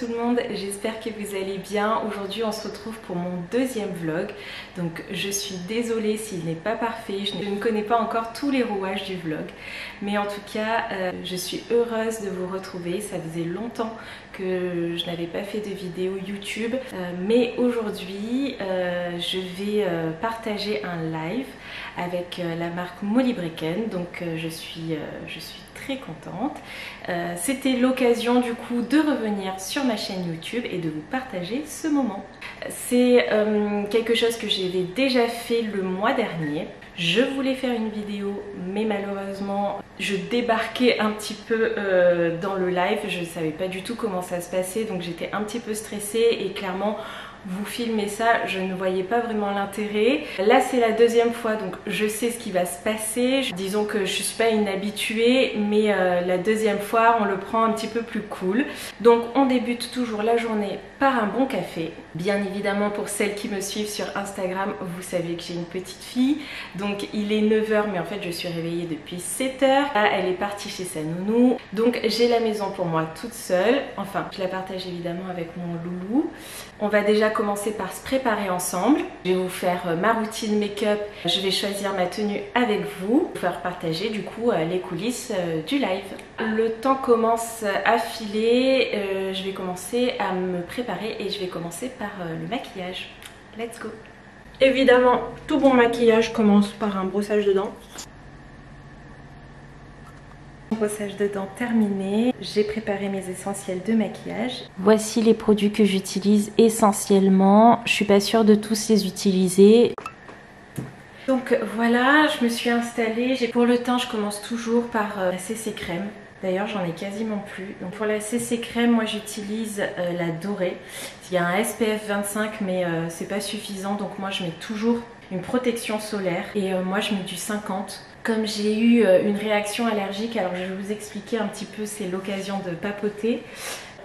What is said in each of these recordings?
tout le monde, j'espère que vous allez bien. Aujourd'hui on se retrouve pour mon deuxième vlog. Donc je suis désolée s'il n'est pas parfait, je ne connais pas encore tous les rouages du vlog. Mais en tout cas je suis heureuse de vous retrouver. Ça faisait longtemps que je n'avais pas fait de vidéo YouTube. Mais aujourd'hui je vais partager un live avec la marque Molly Brecken. Donc je suis très contente. C'était l'occasion du coup de revenir sur ma chaîne YouTube et de vous partager ce moment. C'est quelque chose que j'avais déjà fait le mois dernier. Je voulais faire une vidéo mais malheureusement je débarquais un petit peu dans le live. Je ne savais pas du tout comment ça se passait, donc j'étais un petit peu stressée et clairement vous filmer ça, je ne voyais pas vraiment l'intérêt. Là c'est la deuxième fois, donc je sais ce qui va se passer. Disons que je suis pas une habituée, mais la deuxième fois on le prend un petit peu plus cool. Donc on débute toujours la journée par un bon café. Bien évidemment pour celles qui me suivent sur Instagram, vous savez que j'ai une petite fille. Donc il est 9 h mais en fait je suis réveillée depuis 7 h. Là elle est partie chez sa nounou. Donc j'ai la maison pour moi toute seule. Enfin je la partage évidemment avec mon loulou. On va déjà commencer par se préparer ensemble. Je vais vous faire ma routine make-up. Je vais choisir ma tenue avec vous. Vous faire partager du coup les coulisses du live. Le temps commence à filer. Je vais commencer à me préparer et je vais commencer par le maquillage. Let's go! Évidemment, tout bon maquillage commence par un brossage de dents. Brossage de dents terminé, j'ai préparé mes essentiels de maquillage. Voici les produits que j'utilise essentiellement. Je suis pas sûre de tous les utiliser. Donc voilà, je me suis installée. Pour le teint, je commence toujours par la CC crème. D'ailleurs, j'en ai quasiment plus. Donc pour la CC crème, moi j'utilise la dorée. Il y a un SPF 25, mais c'est pas suffisant. Donc moi je mets toujours une protection solaire. Et moi je mets du 50. Comme j'ai eu une réaction allergique, alors je vais vous expliquer un petit peu, c'est l'occasion de papoter.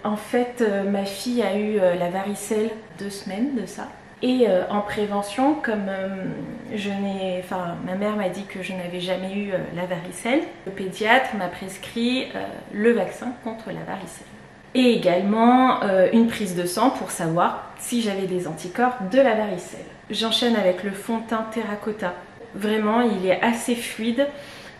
En fait, ma fille a eu la varicelle 2 semaines de ça. Et en prévention, comme ma mère m'a dit que je n'avais jamais eu la varicelle, le pédiatre m'a prescrit le vaccin contre la varicelle. Et également une prise de sang pour savoir si j'avais des anticorps de la varicelle. J'enchaîne avec le fond de teint terracotta. Vraiment, il est assez fluide.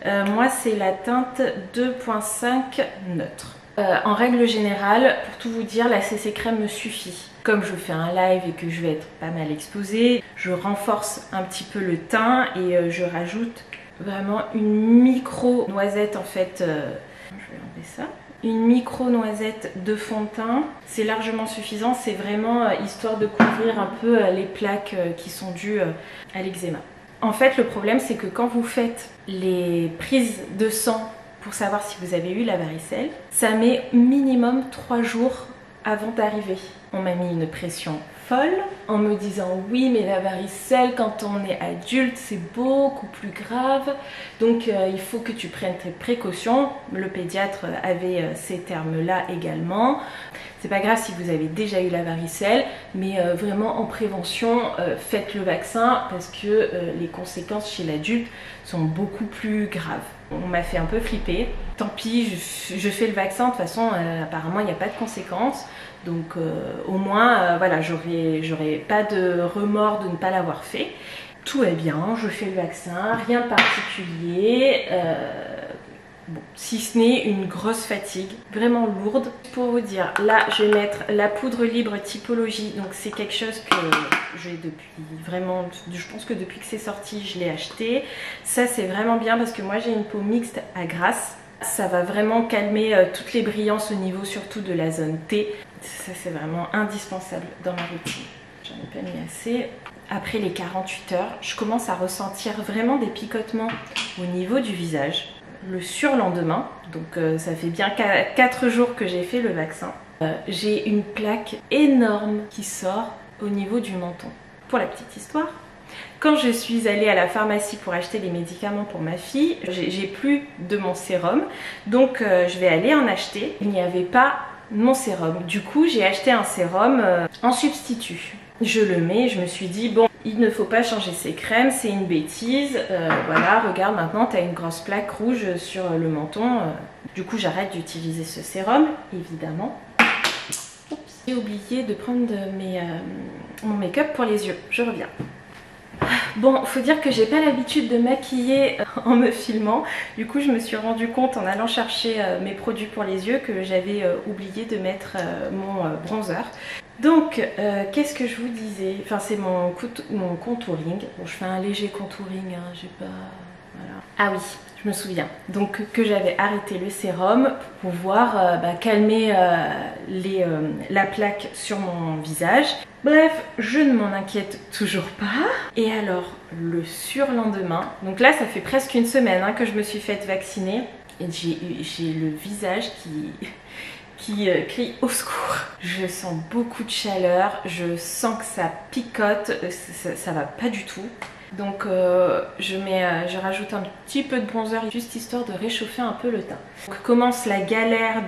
Moi, c'est la teinte 2.5 neutre. En règle générale, pour tout vous dire, la CC crème me suffit. Comme je fais un live et que je vais être pas mal exposée, je renforce un petit peu le teint et je rajoute vraiment une micro noisette en fait. Je vais enlever ça. Une micro noisette de fond de teint, c'est largement suffisant. C'est vraiment histoire de couvrir un peu les plaques qui sont dues à l'eczéma. En fait, le problème, c'est que quand vous faites les prises de sang pour savoir si vous avez eu la varicelle, ça met minimum 3 jours avant d'arriver. On m'a mis une pression folle en me disant oui mais la varicelle quand on est adulte c'est beaucoup plus grave, donc il faut que tu prennes tes précautions. Le pédiatre avait ces termes là également. C'est pas grave si vous avez déjà eu la varicelle, mais vraiment en prévention faites le vaccin parce que les conséquences chez l'adulte sont beaucoup plus graves. On m'a fait un peu flipper, tant pis je fais le vaccin, de toute façon apparemment il n'y a pas de conséquences. Donc au moins voilà, j'aurais pas de remords de ne pas l'avoir fait. Tout est bien, je fais le vaccin, rien de particulier. Bon, si ce n'est une grosse fatigue, vraiment lourde. Pour vous dire, là je vais mettre la poudre libre typologie. Donc c'est quelque chose que j'ai depuis vraiment, je pense que depuis que c'est sorti je l'ai acheté. Ça c'est vraiment bien parce que moi j'ai une peau mixte à grasse. Ça va vraiment calmer toutes les brillances au niveau surtout de la zone T. Ça c'est vraiment indispensable dans ma routine. J'en ai pas mis assez. Après les 48 heures, je commence à ressentir vraiment des picotements au niveau du visage. Le surlendemain, donc ça fait bien 4 jours que j'ai fait le vaccin, j'ai une plaque énorme qui sort au niveau du menton. Pour la petite histoire, quand je suis allée à la pharmacie pour acheter les médicaments pour ma fille, j'ai plus de mon sérum, donc je vais aller en acheter. Il n'y avait pas mon sérum, du coup j'ai acheté un sérum en substitut. Je le mets, je me suis dit bon, il ne faut pas changer ses crèmes, c'est une bêtise. Voilà, regarde maintenant tu as une grosse plaque rouge sur le menton. Du coup j'arrête d'utiliser ce sérum, évidemment. Oups. J'ai oublié de prendre mon make-up pour les yeux. Je reviens. Bon, faut dire que j'ai pas l'habitude de maquiller en me filmant. Du coup, je me suis rendu compte en allant chercher mes produits pour les yeux que j'avais oublié de mettre mon bronzer. Donc, qu'est-ce que je vous disais? Enfin, c'est mon contouring. Bon, je fais un léger contouring, hein, j'ai pas... Voilà. Ah oui, je me souviens. Donc, que j'avais arrêté le sérum pour pouvoir calmer la plaque sur mon visage. Bref, je ne m'en inquiète toujours pas. Et alors, le surlendemain, donc là, ça fait presque une semaine hein, que je me suis faite vacciner. Et j'ai le visage qui crie au secours. Je sens beaucoup de chaleur, je sens que ça picote, ça va pas du tout. Donc je rajoute un petit peu de bronzer juste histoire de réchauffer un peu le teint. Donc commence la galère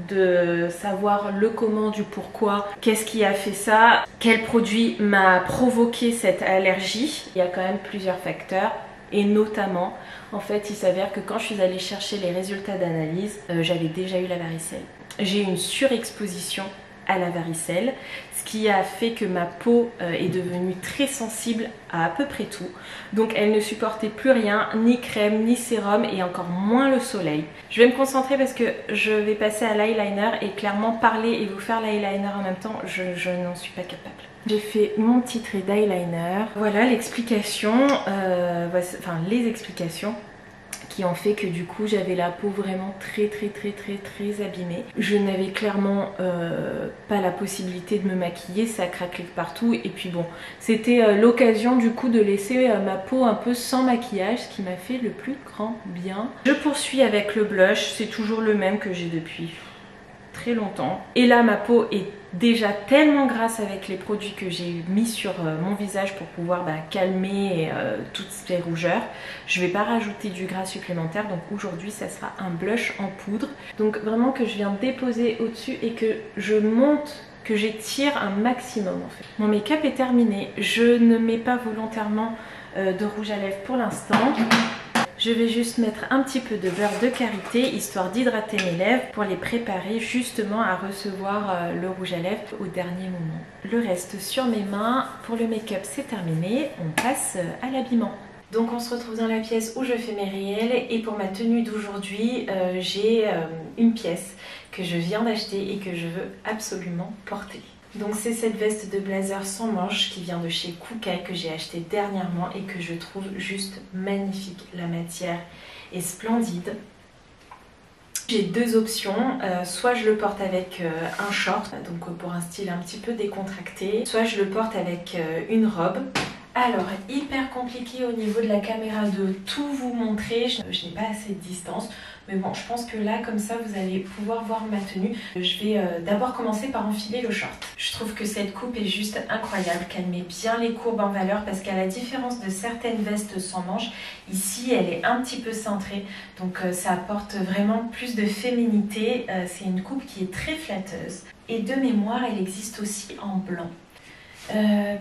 de savoir le comment, du pourquoi, qu'est-ce qui a fait ça, quel produit m'a provoqué cette allergie. Il y a quand même plusieurs facteurs. Et notamment, en fait, il s'avère que quand je suis allée chercher les résultats d'analyse, j'avais déjà eu la varicelle. J'ai eu une surexposition à la varicelle, ce qui a fait que ma peau est devenue très sensible à peu près tout. Donc elle ne supportait plus rien, ni crème, ni sérum et encore moins le soleil. Je vais me concentrer parce que je vais passer à l'eyeliner et clairement parler et vous faire l'eyeliner en même temps, je n'en suis pas capable. J'ai fait mon petit trait d'eyeliner. Voilà l'explication, enfin les explications qui ont fait que du coup j'avais la peau vraiment très abîmée. Je n'avais clairement pas la possibilité de me maquiller, ça craquait partout et puis bon, c'était l'occasion du coup de laisser ma peau un peu sans maquillage, ce qui m'a fait le plus grand bien. Je poursuis avec le blush, c'est toujours le même que j'ai depuis très longtemps. Et là ma peau est déjà tellement grasse avec les produits que j'ai mis sur mon visage pour pouvoir calmer toutes ces rougeurs. Je vais pas rajouter du gras supplémentaire, donc aujourd'hui ça sera un blush en poudre. Donc vraiment que je viens déposer au-dessus et que je monte, que j'étire un maximum en fait. Mon make-up est terminé, je ne mets pas volontairement de rouge à lèvres pour l'instant. Je vais juste mettre un petit peu de beurre de karité histoire d'hydrater mes lèvres pour les préparer justement à recevoir le rouge à lèvres au dernier moment. Le reste sur mes mains. Pour le make-up c'est terminé, on passe à l'habillement. Donc on se retrouve dans la pièce où je fais mes réels et pour ma tenue d'aujourd'hui j'ai une pièce que je viens d'acheter et que je veux absolument porter. Donc c'est cette veste de blazer sans manches qui vient de chez Kookai que j'ai acheté dernièrement et que je trouve juste magnifique. La matière est splendide. J'ai deux options, soit je le porte avec un short, donc pour un style un petit peu décontracté, soit je le porte avec une robe. Alors, hyper compliqué au niveau de la caméra de tout vous montrer, je n'ai pas assez de distance, mais bon, je pense que là, comme ça, vous allez pouvoir voir ma tenue. Je vais d'abord commencer par enfiler le short. Je trouve que cette coupe est juste incroyable, qu'elle met bien les courbes en valeur, parce qu'à la différence de certaines vestes sans manches, ici, elle est un petit peu cintrée, donc ça apporte vraiment plus de féminité. C'est une coupe qui est très flatteuse. Et de mémoire, elle existe aussi en blanc.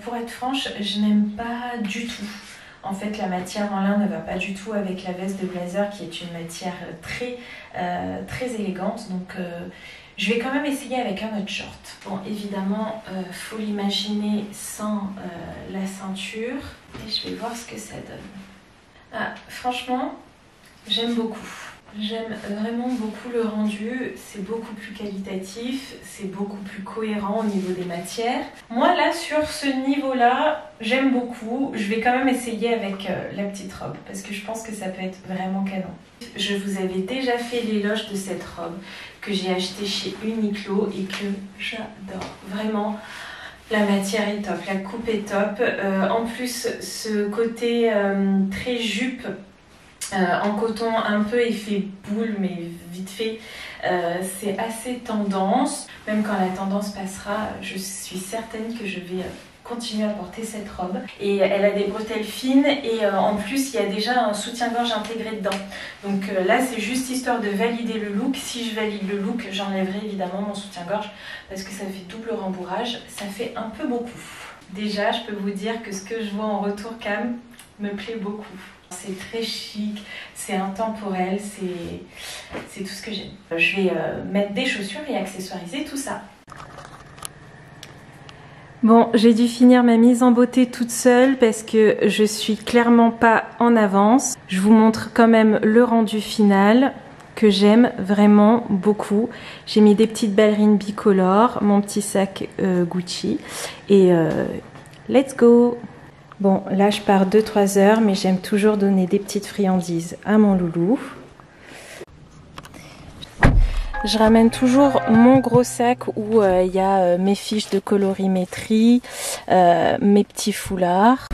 Pour être franche, je n'aime pas du tout. En fait, la matière en lin ne va pas du tout avec la veste de blazer qui est une matière très élégante. Donc, je vais quand même essayer avec un autre short. Bon, évidemment, faut l'imaginer sans la ceinture. Et je vais voir ce que ça donne. Ah, franchement, j'aime beaucoup. J'aime vraiment beaucoup le rendu, c'est beaucoup plus qualitatif, c'est beaucoup plus cohérent au niveau des matières. Moi là, sur ce niveau-là, j'aime beaucoup. Je vais quand même essayer avec la petite robe parce que je pense que ça peut être vraiment canon. Je vous avais déjà fait l'éloge de cette robe que j'ai achetée chez Uniqlo et que j'adore. Vraiment, la matière est top, la coupe est top. En plus, ce côté très jupe, en coton un peu effet boule mais vite fait, c'est assez tendance. Même quand la tendance passera, je suis certaine que je vais continuer à porter cette robe. Et elle a des bretelles fines et en plus il y a déjà un soutien-gorge intégré dedans. Donc là c'est juste histoire de valider le look. Si je valide le look, j'enlèverai évidemment mon soutien-gorge parce que ça fait double rembourrage, ça fait un peu beaucoup. Déjà je peux vous dire que ce que je vois en retour cam me plaît beaucoup. C'est très chic, c'est intemporel, c'est tout ce que j'aime. Je vais mettre des chaussures et accessoiriser tout ça. Bon, j'ai dû finir ma mise en beauté toute seule parce que je suis clairement pas en avance. Je vous montre quand même le rendu final que j'aime vraiment beaucoup. J'ai mis des petites ballerines bicolores, mon petit sac Gucci et let's go! Bon, là je pars 2-3 heures, mais j'aime toujours donner des petites friandises à mon loulou. Je ramène toujours mon gros sac où il y a mes fiches de colorimétrie, mes petits foulards.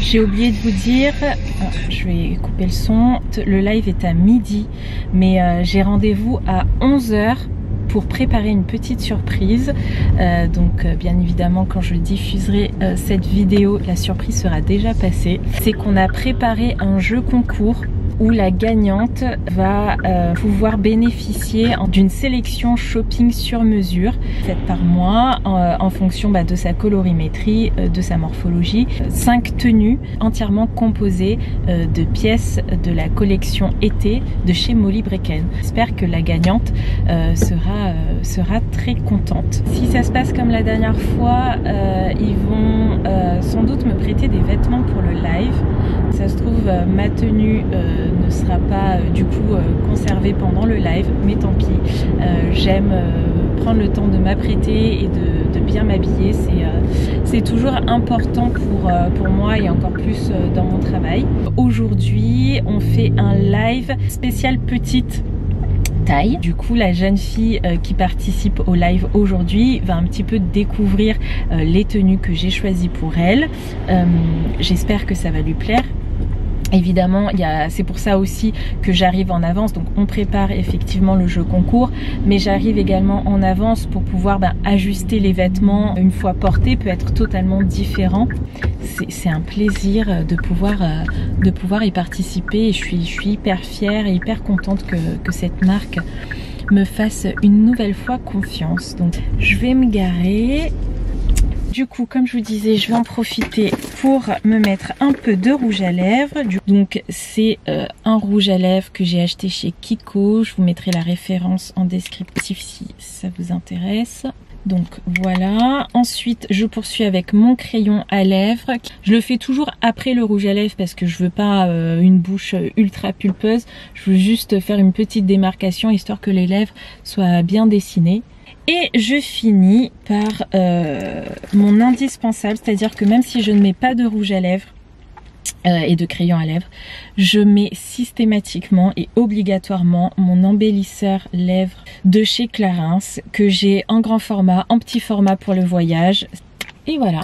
J'ai oublié de vous dire, je vais couper le son, le live est à midi, mais j'ai rendez-vous à 11 h pour préparer une petite surprise. Donc bien évidemment quand je diffuserai cette vidéo, la surprise sera déjà passée. C'est qu'on a préparé un jeu concours où la gagnante va pouvoir bénéficier d'une sélection shopping sur mesure faite par moi en fonction de sa colorimétrie, de sa morphologie. 5 tenues entièrement composées de pièces de la collection été de chez Molly Brecken. J'espère que la gagnante sera très contente. Si ça se passe comme la dernière fois, ils vont sans doute me prêter des vêtements pour le live. Ça se trouve, ma tenue ne sera pas du coup conservée pendant le live, mais tant pis. J'aime prendre le temps de m'apprêter et de bien m'habiller. C'est toujours important pour moi et encore plus dans mon travail. Aujourd'hui, on fait un live spécial petite taille. Du coup, la jeune fille qui participe au live aujourd'hui va un petit peu découvrir les tenues que j'ai choisies pour elle. J'espère que ça va lui plaire. Évidemment, c'est pour ça aussi que j'arrive en avance, donc on prépare effectivement le jeu concours, mais j'arrive également en avance pour pouvoir ajuster les vêtements une fois portés, peut être totalement différent. C'est un plaisir de pouvoir y participer et je suis hyper fière et hyper contente que cette marque me fasse une nouvelle fois confiance. Donc je vais me garer. Du coup, comme je vous disais, je vais en profiter pour me mettre un peu de rouge à lèvres. Donc c'est un rouge à lèvres que j'ai acheté chez Kiko. Je vous mettrai la référence en descriptif si ça vous intéresse. Donc voilà. Ensuite, je poursuis avec mon crayon à lèvres. Je le fais toujours après le rouge à lèvres parce que je veux pas une bouche ultra pulpeuse. Je veux juste faire une petite démarcation histoire que les lèvres soient bien dessinées. Et je finis par mon indispensable, c'est-à-dire que même si je ne mets pas de rouge à lèvres et de crayon à lèvres, je mets systématiquement et obligatoirement mon embellisseur lèvres de chez Clarins que j'ai en grand format, en petit format pour le voyage. Et voilà.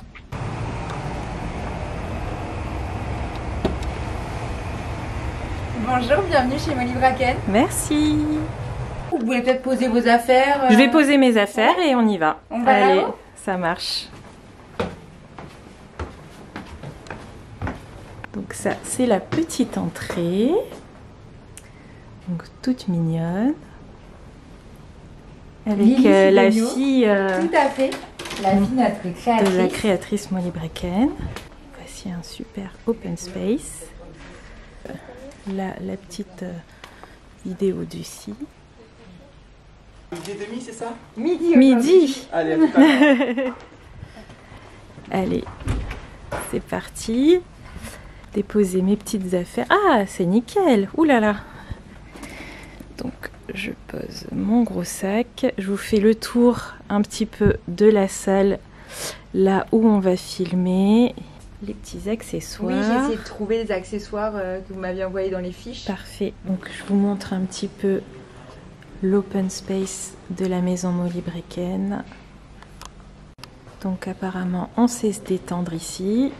Bonjour, bienvenue chez Molly Brecken. Merci. Vous voulez peut-être poser vos affaires Je vais poser mes affaires et on y va. On va Allez, là-haut ? ça marche. Donc ça, c'est la petite entrée. Donc toute mignonne. Avec Lily la Sigogno. fille Tout à fait. La fille de notre créatrice. de la créatrice Molly Brecken. Voici un super open space. La petite vidéo du site. Midi et demi, c'est ça? Midi. Allez, à tout à l'heure. Allez, c'est parti. Déposer mes petites affaires. Ah, c'est nickel. Ouh là là. Donc, je pose mon gros sac. Je vous fais le tour un petit peu de la salle, là où on va filmer. Les petits accessoires. Oui, j'ai essayé de trouver les accessoires que vous m'aviez envoyés dans les fiches. Parfait. Donc, je vous montre un petit peu l'open space de la maison Molly Brecken. Donc apparemment on sait se détendre ici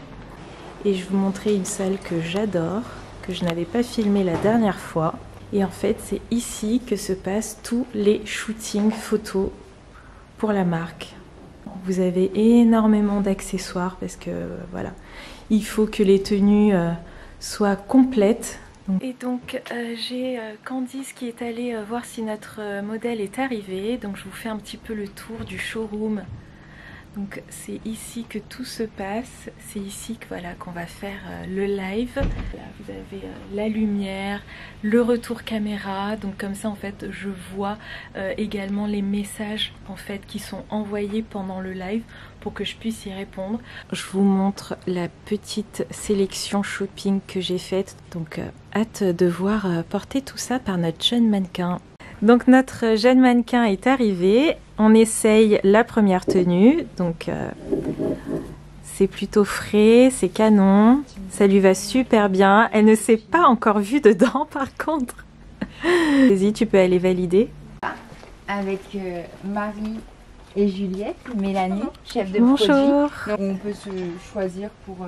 et je vais vous montrer une salle que j'adore, que je n'avais pas filmée la dernière fois, et en fait c'est ici que se passent tous les shootings photos pour la marque. Vous avez énormément d'accessoires parce que voilà, il faut que les tenues soient complètes. Et donc j'ai Candice qui est allée voir si notre modèle est arrivé. Donc je vous fais un petit peu le tour du showroom. Donc c'est ici que tout se passe, c'est ici que voilà qu'on va faire le live. Là, vous avez la lumière, le retour caméra, donc comme ça en fait je vois également les messages en fait qui sont envoyés pendant le live pour que je puisse y répondre. Je vous montre la petite sélection shopping que j'ai faite, donc hâte de voir porter tout ça par notre jeune mannequin. Donc notre jeune mannequin est arrivé, on essaye la première tenue, donc c'est plutôt frais, c'est canon, ça lui va super bien, elle ne s'est pas encore vue dedans par contre. Vas-y, tu peux aller valider. Avec Marie et Juliette, Mélanie, chef de Bonjour. produit. Donc on peut se choisir pour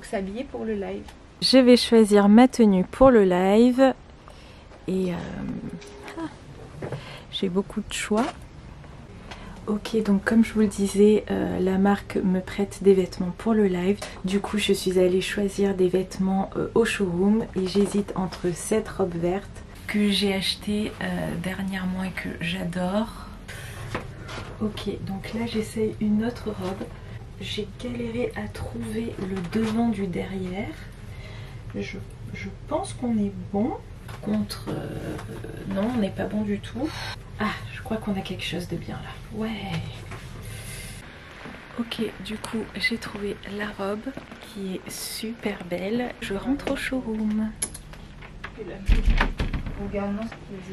s'habiller pour le live. Je vais choisir ma tenue pour le live. Et j'ai beaucoup de choix. Ok, donc comme je vous le disais, la marque me prête des vêtements pour le live. Du coup, je suis allée choisir des vêtements au showroom et j'hésite entre cette robe verte que j'ai achetée dernièrement et que j'adore. Ok, donc là j'essaye une autre robe. J'ai galéré à trouver le devant du derrière. Je pense qu'on est bon. Contre non, on n'est pas bon du tout. Ah, je crois qu'on a quelque chose de bien là. Ouais. Ok, du coup j'ai trouvé la robe qui est super belle. Je rentre au showroom.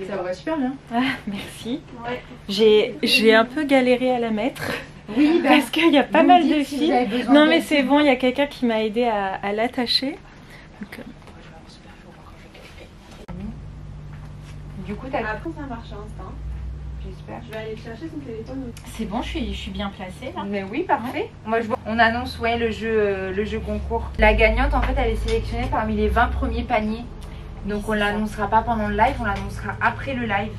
Ça va super bien. Ah, merci. Ouais. J'ai un peu galéré à la mettre. Oui, parce qu'il y a pas mal de filles. Non mais c'est bon, il y a quelqu'un qui m'a aidé à l'attacher. Donc, du coup, t'as... Après, ça marche à l'instant. J'espère. Je vais aller chercher son téléphone. c'est bon, je suis bien placée là. Mais oui, parfait. Moi, je vois. On annonce le jeu concours. La gagnante, en fait, elle est sélectionnée parmi les 20 premiers paniers. Donc, on l'annoncera pas pendant le live, on l'annoncera après le live.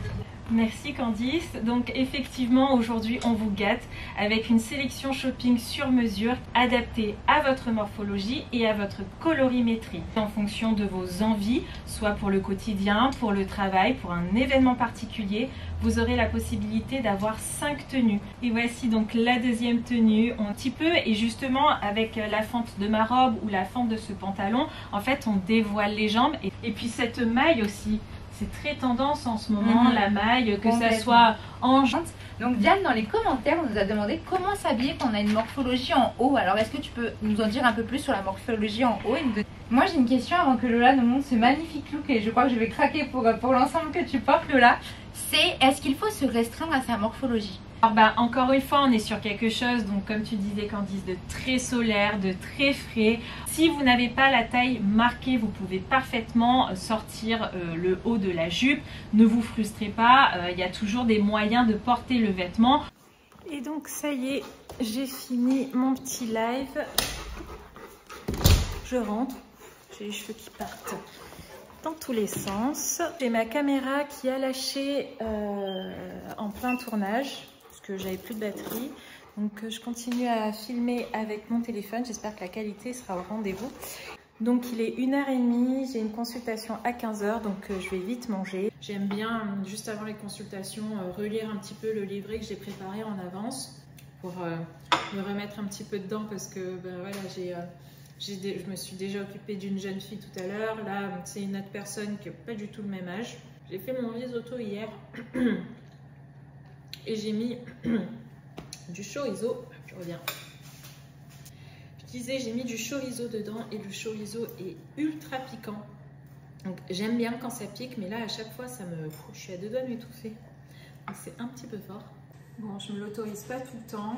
Merci Candice. Donc effectivement aujourd'hui on vous gâte avec une sélection shopping sur mesure adaptée à votre morphologie et à votre colorimétrie en fonction de vos envies, soit pour le quotidien, pour le travail, pour un événement particulier. Vous aurez la possibilité d'avoir 5 tenues. Et voici donc la deuxième tenue un petit peu, et justement avec la fente de ma robe ou la fente de ce pantalon, en fait on dévoile les jambes et puis cette maille aussi. C'est très tendance en ce moment, la maille, que ça soit en jante. Donc Diane, dans les commentaires, on nous a demandé comment s'habiller quand on a une morphologie en haut. Alors est-ce que tu peux nous en dire un peu plus sur la morphologie en haut? Moi j'ai une question avant que Lola nous montre ce magnifique look, et je crois que je vais craquer pour l'ensemble que tu portes, Lola. C'est, est-ce qu'il faut se restreindre à sa morphologie? Alors encore une fois, on est sur quelque chose, donc comme tu disais Candice, de très solaire, de très frais. Si vous n'avez pas la taille marquée, vous pouvez parfaitement sortir le haut de la jupe. Ne vous frustrez pas, il y a toujours des moyens de porter le vêtement. Et donc ça y est, j'ai fini mon petit live. Je rentre, j'ai les cheveux qui partent dans tous les sens. J'ai ma caméra qui a lâché en plein tournage parce que j'avais plus de batterie. Donc je continue à filmer avec mon téléphone. J'espère que la qualité sera au rendez-vous. Donc il est 1h30, j'ai une consultation à 15h, donc je vais vite manger. J'aime bien, juste avant les consultations, relire un petit peu le livret que j'ai préparé en avance pour me remettre un petit peu dedans parce que ben, voilà, je me suis déjà occupée d'une jeune fille tout à l'heure. Là, c'est une autre personne qui n'a pas du tout le même âge. J'ai fait mon risotto hier et j'ai mis du chorizo. Je reviens. Je disais, j'ai mis du chorizo dedans et le chorizo est ultra piquant. Donc j'aime bien quand ça pique, mais là à chaque fois je suis à deux doigts de m'étouffer. Donc c'est un petit peu fort. Bon, je me l'autorise pas tout le temps,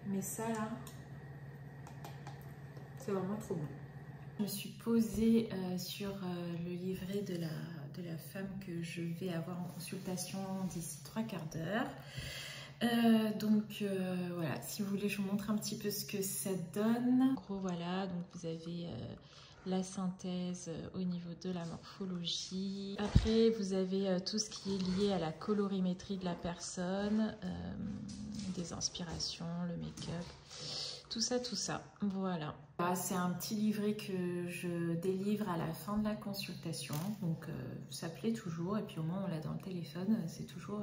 mais ça là, c'est vraiment trop bon. Je me suis posée sur le livret de la femme que je vais avoir en consultation d'ici 3/4 d'heure. Voilà, si vous voulez, je vous montre un petit peu ce que ça donne. En gros, voilà, donc vous avez la synthèse au niveau de la morphologie. Après, vous avez tout ce qui est lié à la colorimétrie de la personne, des inspirations, le make-up, tout ça. Voilà. C'est un petit livret que je délivre à la fin de la consultation, donc ça plaît toujours, et puis au moins on l'a dans le téléphone, c'est toujours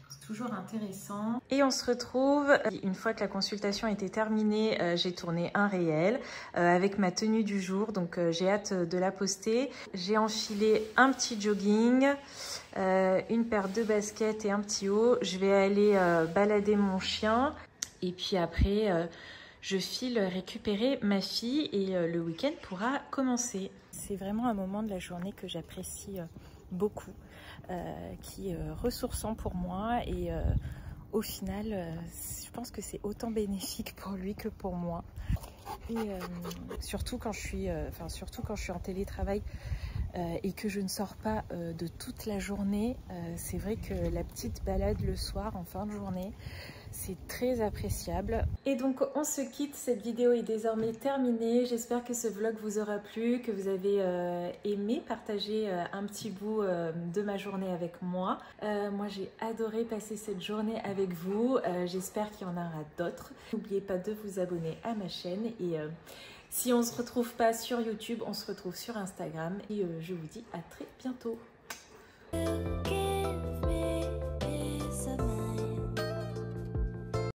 C'est toujours intéressant. Et on se retrouve une fois que la consultation était terminée. J'ai tourné un réel avec ma tenue du jour, donc j'ai hâte de la poster. J'ai enfilé un petit jogging, une paire de baskets et un petit haut. Je vais aller balader mon chien et puis après je file récupérer ma fille et le week-end pourra commencer. C'est vraiment un moment de la journée que j'apprécie beaucoup, qui est ressourçant pour moi et au final je pense que c'est autant bénéfique pour lui que pour moi. Et surtout quand je suis en télétravail et que je ne sors pas de toute la journée, c'est vrai que la petite balade le soir en fin de journée, c'est très appréciable. Et donc on se quitte, cette vidéo est désormais terminée. J'espère que ce vlog vous aura plu, que vous avez aimé partager un petit bout de ma journée avec moi. Moi j'ai adoré passer cette journée avec vous, j'espère qu'il y en aura d'autres. N'oubliez pas de vous abonner à ma chaîne et si on ne se retrouve pas sur YouTube, on se retrouve sur Instagram et je vous dis à très bientôt.